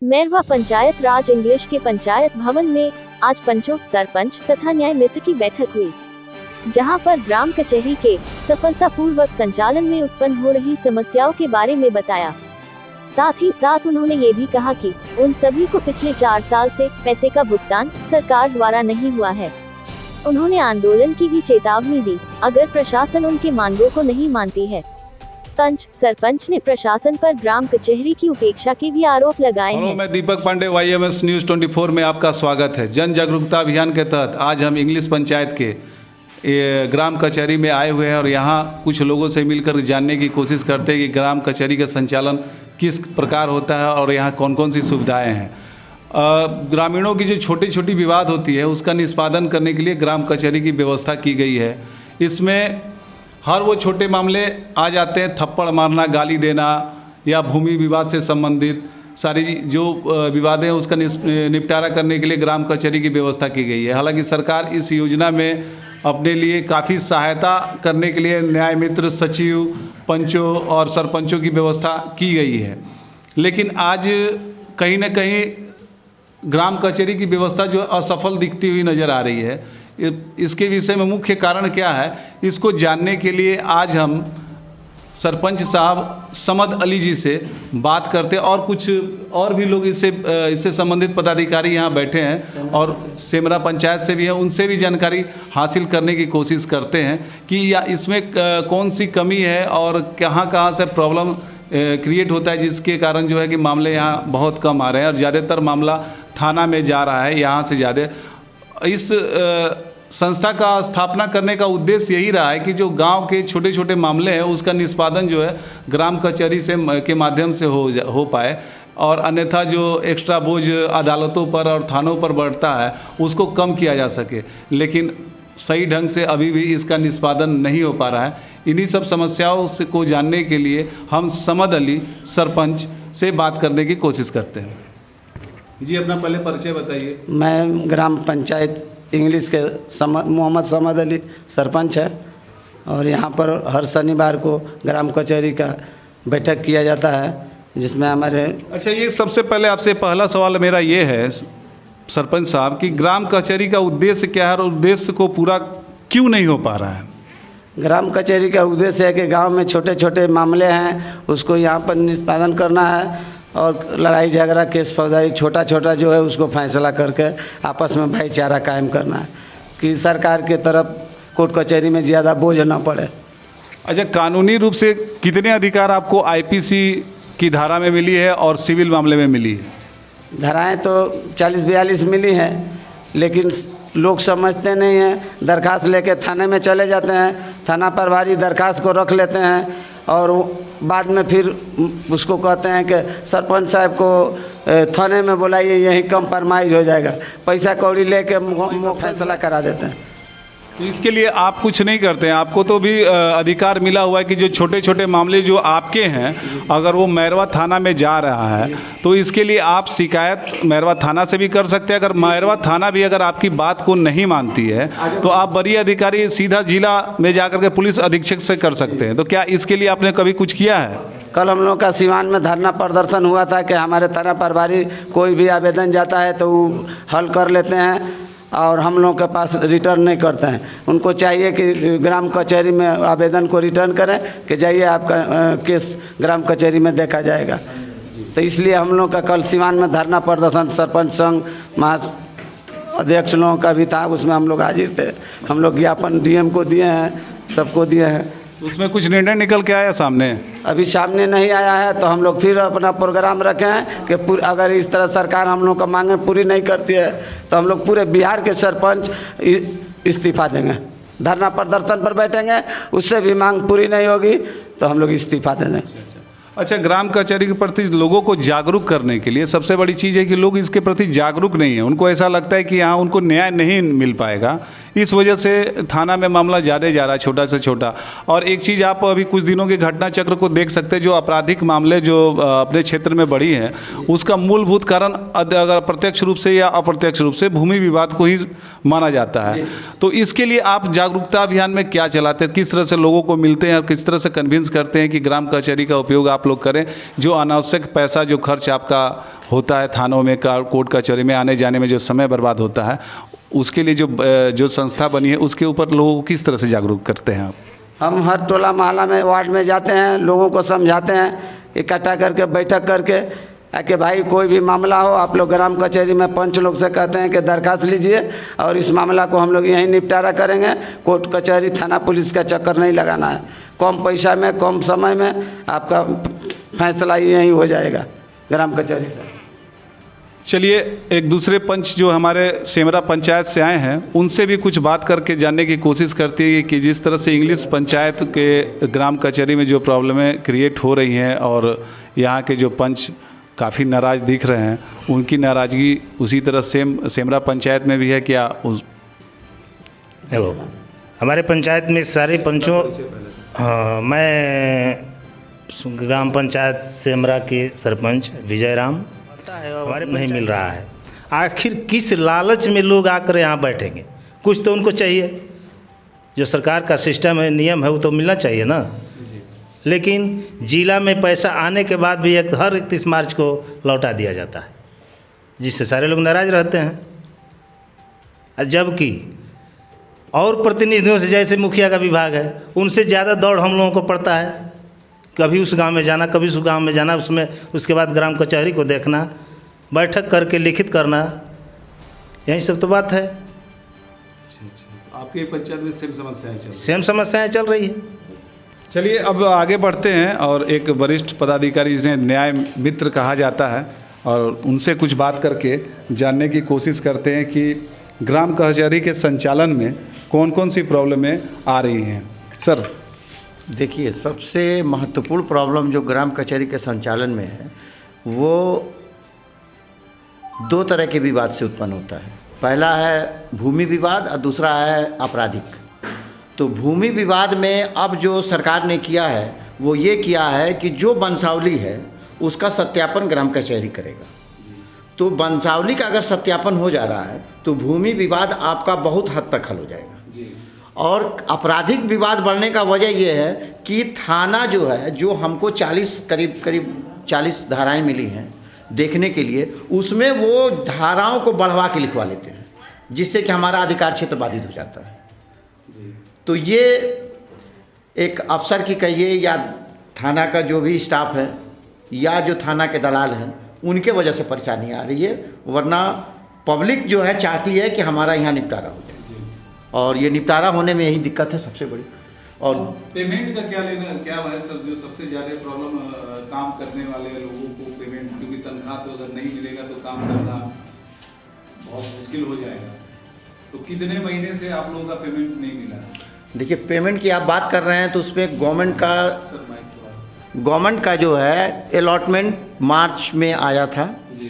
मैरवा पंचायत राज English के पंचायत भवन में आज पंचों, सरपंच तथा न्याय मित्र की बैठक हुई, जहां पर ग्राम कचहरी के सफलतापूर्वक संचालन में उत्पन्न हो रही समस्याओं के बारे में बताया। साथ ही साथ उन्होंने ये भी कहा कि उन सभी को पिछले 4 साल से पैसे का भुगतान सरकार द्वारा नहीं हुआ है। उन्होंने आंदोलन की भी चेतावनी दी अगर प्रशासन उनकी मांगों को नहीं मानती है। पंच, सरपंच ने प्रशासन पर ग्राम कचहरी की उपेक्षा के भी आरोप लगाए हैं। मैं दीपक पांडे, YMS न्यूज़ 24 में आपका स्वागत है। जन जागरूकता अभियान के तहत आज हम इंग्लिश पंचायत के ग्राम कचहरी में आए हुए हैं और यहाँ कुछ लोगों से मिलकर जानने की कोशिश करते हैं कि ग्राम कचहरी का संचालन किस प्रकार होता है और यहाँ कौन कौन सी सुविधाएं हैं। ग्रामीणों की जो छोटी छोटी विवाद होती है उसका निष्पादन करने के लिए ग्राम कचहरी की व्यवस्था की गई है। इसमें हर वो छोटे मामले आ जाते हैं, थप्पड़ मारना, गाली देना या भूमि विवाद से संबंधित सारी जो विवाद हैं उसका निपटारा करने के लिए ग्राम कचहरी की व्यवस्था की गई है। हालांकि सरकार इस योजना में अपने लिए काफ़ी सहायता करने के लिए न्याय मित्र, सचिव, पंचों और सरपंचों की व्यवस्था की गई है, लेकिन आज कहीं न कहीं ग्राम कचहरी की व्यवस्था जो असफल दिखती हुई नज़र आ रही है। इसके विषय में मुख्य कारण क्या है, इसको जानने के लिए आज हम सरपंच साहब समद अली जी से बात करते हैं और कुछ और भी लोग इससे संबंधित पदाधिकारी यहाँ बैठे हैं और सेमरा पंचायत से भी हैं, उनसे भी जानकारी हासिल करने की कोशिश करते हैं कि या इसमें कौन सी कमी है और कहाँ से प्रॉब्लम क्रिएट होता है जिसके कारण जो है कि मामले यहाँ बहुत कम आ रहे हैं और ज़्यादातर मामला थाना में जा रहा है। यहाँ से ज़्यादा इस संस्था का स्थापना करने का उद्देश्य यही रहा है कि जो गांव के छोटे छोटे मामले हैं उसका निष्पादन जो है ग्राम कचहरी के माध्यम से हो पाए और अन्यथा जो एक्स्ट्रा बोझ अदालतों पर और थानों पर बढ़ता है उसको कम किया जा सके, लेकिन सही ढंग से अभी भी इसका निष्पादन नहीं हो पा रहा है। इन्हीं सब समस्याओं को जानने के लिए हम समद अली सरपंच से बात करने की कोशिश करते हैं। जी, अपना पहले परिचय बताइए। मैं ग्राम पंचायत इंग्लिश के मोहम्मद समद अली सरपंच है और यहाँ पर हर शनिवार को ग्राम कचहरी का बैठक किया जाता है जिसमें हमारे। अच्छा, ये सबसे पहले आपसे पहला सवाल मेरा ये है सरपंच साहब कि ग्राम कचहरी का उद्देश्य क्या है और उद्देश्य को पूरा क्यों नहीं हो पा रहा है? ग्राम कचहरी का उद्देश्य है कि गांव में छोटे छोटे मामले हैं उसको यहाँ पर निष्पादन करना है और लड़ाई झगड़ा, केस फौजदारी छोटा छोटा जो है उसको फैसला करके आपस में भाईचारा कायम करना है कि सरकार के तरफ कोर्ट कचहरी में ज़्यादा बोझ ना पड़े। अच्छा, कानूनी रूप से कितने अधिकार आपको IPC की धारा में मिली है और सिविल मामले में मिली है? धाराएँ तो 40-42 मिली हैं, लेकिन लोग समझते नहीं हैं। दरखास्त लेके थाने में चले जाते हैं, थाना प्रभारी दरखास्त को रख लेते हैं और बाद में फिर उसको कहते हैं कि सरपंच साहब को थाने में बुलाइए, यहीं कंप्रोमाइज़ हो जाएगा, पैसा कौड़ी लेके फैसला करा देते हैं। तो इसके लिए आप कुछ नहीं करते हैं? आपको तो भी अधिकार मिला हुआ है कि जो छोटे छोटे मामले जो आपके हैं अगर वो मैरवा थाना में जा रहा है तो इसके लिए आप शिकायत मैरवा थाना से भी कर सकते हैं। अगर मैरवा थाना भी अगर आपकी बात को नहीं मानती है तो आप वरीय अधिकारी सीधा जिला में जाकर के पुलिस अधीक्षक से कर सकते हैं। तो क्या इसके लिए आपने कभी कुछ किया है? कल हम लोग का सिवान में धरना प्रदर्शन हुआ था कि हमारे थाना प्रभारी कोई भी आवेदन जाता है तो वो हल कर लेते हैं और हम लोग के पास रिटर्न नहीं करते हैं। उनको चाहिए कि ग्राम कचहरी में आवेदन को रिटर्न करें कि जाइए आपका केस ग्राम कचहरी में देखा जाएगा। तो इसलिए हम लोग का कल सिवान में धरना प्रदर्शन सरपंच संघ महाअध्यक्ष लोगों का भी था, उसमें हम लोग हाजिर थे। हम लोग ज्ञापन DM को दिए हैं, सबको दिए हैं। उसमें कुछ निर्णय निकल के आया सामने? अभी सामने नहीं आया है, तो हम लोग फिर अपना प्रोग्राम रखे हैं कि अगर इस तरह सरकार हम लोग का मांगे पूरी नहीं करती है तो हम लोग पूरे बिहार के सरपंच इस्तीफा देंगे। धरना प्रदर्शन पर बैठेंगे, उससे भी मांग पूरी नहीं होगी तो हम लोग इस्तीफा दे देंगे। अच्छा, ग्राम कचहरी के प्रति लोगों को जागरूक करने के लिए सबसे बड़ी चीज़ है कि लोग इसके प्रति जागरूक नहीं है। उनको ऐसा लगता है कि यहाँ उनको न्याय नहीं मिल पाएगा, इस वजह से थाना में मामला ज़्यादा जा रहा है, छोटा से छोटा। और एक चीज़ आप अभी कुछ दिनों के घटना चक्र को देख सकते हैं, जो आपराधिक मामले जो अपने क्षेत्र में बढ़ी हैं उसका मूलभूत कारण अगर प्रत्यक्ष रूप से या अप्रत्यक्ष रूप से भूमि विवाद को ही माना जाता है। तो इसके लिए आप जागरूकता अभियान में क्या चलाते हैं, किस तरह से लोगों को मिलते हैं और किस तरह से कन्विंस करते हैं कि ग्राम कचहरी का उपयोग आप लोग करें। जो अनावश्यक पैसा जो खर्च आपका होता है थानों में, कोर्ट कचहरी में आने जाने में जो समय बर्बाद होता है, उसके लिए जो संस्था बनी है उसके ऊपर लोगों को किस तरह से जागरूक करते हैं आप? हम हर टोला मोहल्ला में, वार्ड में जाते हैं, लोगों को समझाते हैं, इकट्ठा करके बैठक करके कि भाई कोई भी मामला हो आप लोग ग्राम कचहरी में पंच लोग से कहते हैं कि दरखास्त लीजिए और इस मामला को हम लोग यहीं निपटारा करेंगे। कोर्ट कचहरी थाना पुलिस का चक्कर नहीं लगाना है। कम पैसा में कम समय में आपका फैसला यहीं हो जाएगा ग्राम कचहरी से। चलिए, एक दूसरे पंच जो हमारे सेमरा पंचायत से आए हैं उनसे भी कुछ बात करके जानने की कोशिश करती है कि जिस तरह से इंग्लिश पंचायत के ग्राम कचहरी में जो प्रॉब्लमें क्रिएट हो रही हैं और यहाँ के जो पंच काफ़ी नाराज़ दिख रहे हैं, उनकी नाराज़गी उसी तरह सेमरा पंचायत में भी है क्या? हेलो, हमारे पंचायत में सारे पंचों, हाँ, मैं ग्राम पंचायत सेमरा के सरपंच विजय राम, हमारे नहीं मिल रहा है। आखिर किस लालच में लोग आकर यहाँ बैठेंगे? कुछ तो उनको चाहिए, जो सरकार का सिस्टम है, नियम है, वो तो मिलना चाहिए ना। लेकिन जिला में पैसा आने के बाद भी हर 31 मार्च को लौटा दिया जाता है, जिससे सारे लोग नाराज़ रहते हैं। जबकि और प्रतिनिधियों से, जैसे मुखिया का विभाग है, उनसे ज़्यादा दौड़ हम लोगों को पड़ता है। कभी उस गांव में जाना, कभी उस गांव में जाना, उसमें उसके बाद ग्राम कचहरी को देखना, बैठक करके लिखित करना, यही सब तो बात है। आपके पंचायत में सेम समस्याएं चल रही है। चलिए, अब आगे बढ़ते हैं और एक वरिष्ठ पदाधिकारी जिन्हें न्याय मित्र कहा जाता है और उनसे कुछ बात करके जानने की कोशिश करते हैं कि ग्राम कचहरी के संचालन में कौन कौन सी प्रॉब्लमें आ रही हैं। सर, देखिए, सबसे महत्वपूर्ण प्रॉब्लम जो ग्राम कचहरी के संचालन में है वो 2 तरह के विवाद से उत्पन्न होता है। पहला है भूमि विवाद और दूसरा है आपराधिक। तो भूमि विवाद में अब जो सरकार ने किया है वो ये किया है कि जो वंशावली है उसका सत्यापन ग्राम कचहरी करेगा। तो वंशावली का अगर सत्यापन हो जा रहा है तो भूमि विवाद आपका बहुत हद तक हल हो जाएगा। और आपराधिक विवाद बढ़ने का वजह ये है कि थाना जो है, जो हमको 40 करीब 40 धाराएं मिली हैं देखने के लिए, उसमें वो धाराओं को बढ़वा के लिखवा लेते हैं, जिससे कि हमारा अधिकार क्षेत्र बाधित हो जाता है। तो ये एक अफसर की कहिए या थाना का जो भी स्टाफ है या जो थाना के दलाल हैं, उनके वजह से परेशानी आ रही है। वरना पब्लिक जो है चाहती है कि हमारा यहाँ निपटारा हो जाए, और ये निपटारा होने में यही दिक्कत है सबसे बड़ी। और पेमेंट का क्या है सर? जो सबसे ज़्यादा प्रॉब्लम काम करने वाले लोगों को पेमेंट, क्योंकि तनख्वाह तो अगर नहीं मिलेगा तो काम करना बहुत मुश्किल हो जाएगा। तो कितने महीने से आप लोगों का पेमेंट नहीं मिला? देखिए, पेमेंट की आप बात कर रहे हैं तो उसमें गवर्नमेंट का जो है अलॉटमेंट मार्च में आया था जी।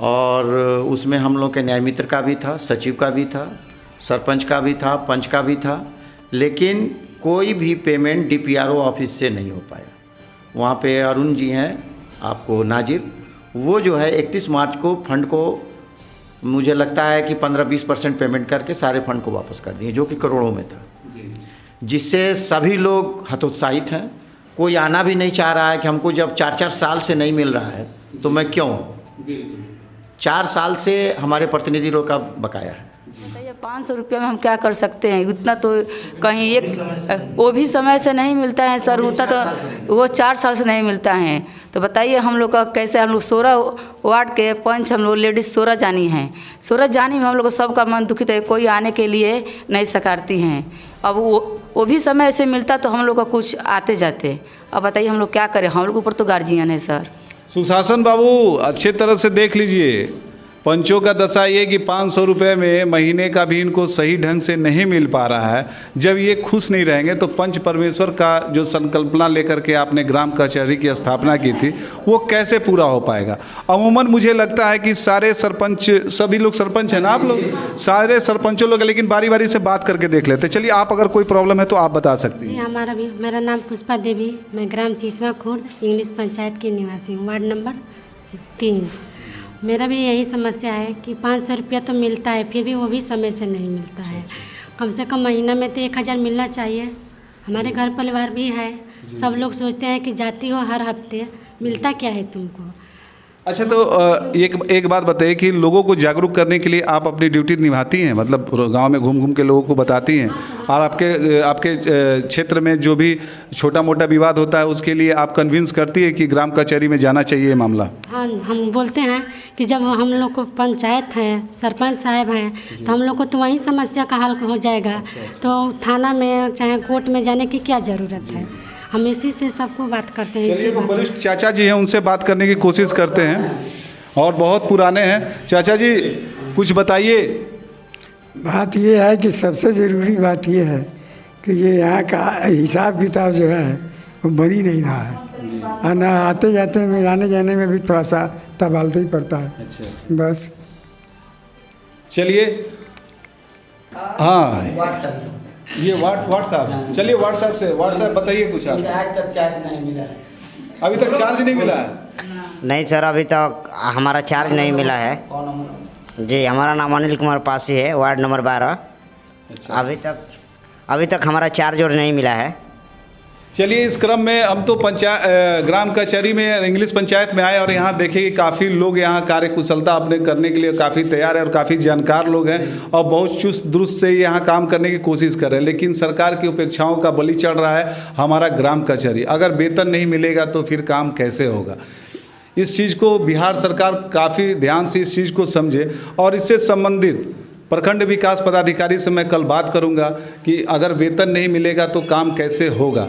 और उसमें हम लोग के न्याय मित्र का भी था, सचिव का भी था, सरपंच का भी था, पंच का भी था, लेकिन कोई भी पेमेंट डीपीआरओ ऑफिस से नहीं हो पाया। वहाँ पे अरुण जी हैं, आपको नाजिर, वो जो है 31 मार्च को फंड को, मुझे लगता है कि 15-20% पेमेंट करके सारे फंड को वापस कर दिए, जो कि करोड़ों में था, जिससे सभी लोग हतोत्साहित हैं। कोई आना भी नहीं चाह रहा है कि हमको जब 4-4 साल से नहीं मिल रहा है तो मैं क्यों, 4 साल से हमारे प्रतिनिधि लोग का बकाया है। 500 रुपये में हम क्या कर सकते हैं? उतना तो कहीं एक वो भी समय से नहीं मिलता है सर, उतना तो वो 4 साल से नहीं मिलता है। तो बताइए हम लोग का कैसे? हम लोग 16 वार्ड के पंच, हम लोग लेडीज़ 16 जानी हैं। 16 जानी में हम लोग को सबका मन दुखित है, कोई आने के लिए नहीं सकारती हैं। अब वो भी समय से मिलता तो हम लोग का कुछ आते जाते। अब बताइए हम लोग क्या करें? हम लोग ऊपर तो गार्जियन है सर। सुशासन बाबू, अच्छे तरह से देख लीजिए, पंचों का दशा ये कि 500 रुपये में महीने का भी इनको सही ढंग से नहीं मिल पा रहा है। जब ये खुश नहीं रहेंगे तो पंच परमेश्वर का जो संकल्पना लेकर के आपने ग्राम कचहरी की स्थापना की थी वो कैसे पूरा हो पाएगा? अमूमन मुझे लगता है कि सारे सरपंच, सभी लोग सरपंच हैं ना आप लोग, सारे सरपंचों लोग, लेकिन बारी बारी से बात करके देख लेते। चलिए, आप अगर कोई प्रॉब्लम है तो आप बता सकती हैं। हमारा भी, मेरा नाम पुष्पा देवी, मैं ग्राम सीसवा खुर्द इंग्लिश पंचायत की निवासी हूँ, वार्ड नंबर 3। मेरा भी यही समस्या है कि 500 रुपया तो मिलता है, फिर भी वो भी समय से नहीं मिलता है। कम से कम महीना में तो 1000 मिलना चाहिए हमारे घर परिवार भी है। सब लोग सोचते हैं कि जाती हो हर हफ्ते, मिलता क्या है तुमको। अच्छा, तो एक बात बताइए कि लोगों को जागरूक करने के लिए आप अपनी ड्यूटी निभाती हैं, मतलब गांव में घूम घूम के लोगों को बताती हैं, और आपके क्षेत्र में जो भी छोटा मोटा विवाद होता है उसके लिए आप कन्विंस करती है कि ग्राम कचहरी में जाना चाहिए मामला? हाँ, हम बोलते हैं कि जब हम लोग को पंचायत है, सरपंच साहब हैं, तो हम लोग को तो वहीं समस्या का हल हो जाएगा। तो थाना में चाहे कोर्ट में जाने की क्या ज़रूरत है। हम इसी से सबको बात करते हैं। चलिए, वरिष्ठ चाचा जी हैं, उनसे बात करने की कोशिश करते हैं, और बहुत पुराने हैं। चाचा जी, कुछ बताइए। बात ये है कि सबसे ज़रूरी बात ये है कि ये यहाँ का हिसाब किताब जो है वो बन ही नहीं रहा है, और ना आते जाते में आने जाने में भी थोड़ा सा तबालता ही पड़ता है। अच्छा। बस। चलिए, हाँ, ये व्हाट्सएप, चलिए व्हाट्सएप बताइए कुछ आप। आज तक चार्ज नहीं मिला है। अभी तक चार्ज नहीं मिला है? नहीं सर, अभी तक हमारा चार्ज नहीं मिला है। जी, हमारा नाम अनिल कुमार पासी है, वार्ड नंबर 12। अच्छा। अभी तक हमारा चार्ज और नहीं मिला है। चलिए, इस क्रम में हम तो ग्राम कचहरी में इंग्लिश पंचायत में आए, और यहाँ देखिए कि काफ़ी लोग यहाँ कार्यकुशलता अपने करने के लिए काफ़ी तैयार है, और काफ़ी जानकार लोग हैं, और बहुत चुस्त दुरुस्त से यहाँ काम करने की कोशिश कर रहे हैं। लेकिन सरकार की उपेक्षाओं का बलि चढ़ रहा है हमारा ग्राम कचहरी। अगर वेतन नहीं मिलेगा तो फिर काम कैसे होगा? इस चीज़ को बिहार सरकार काफ़ी ध्यान से इस चीज़ को समझे, और इससे संबंधित प्रखंड विकास पदाधिकारी से मैं कल बात करूंगा कि अगर वेतन नहीं मिलेगा तो काम कैसे होगा।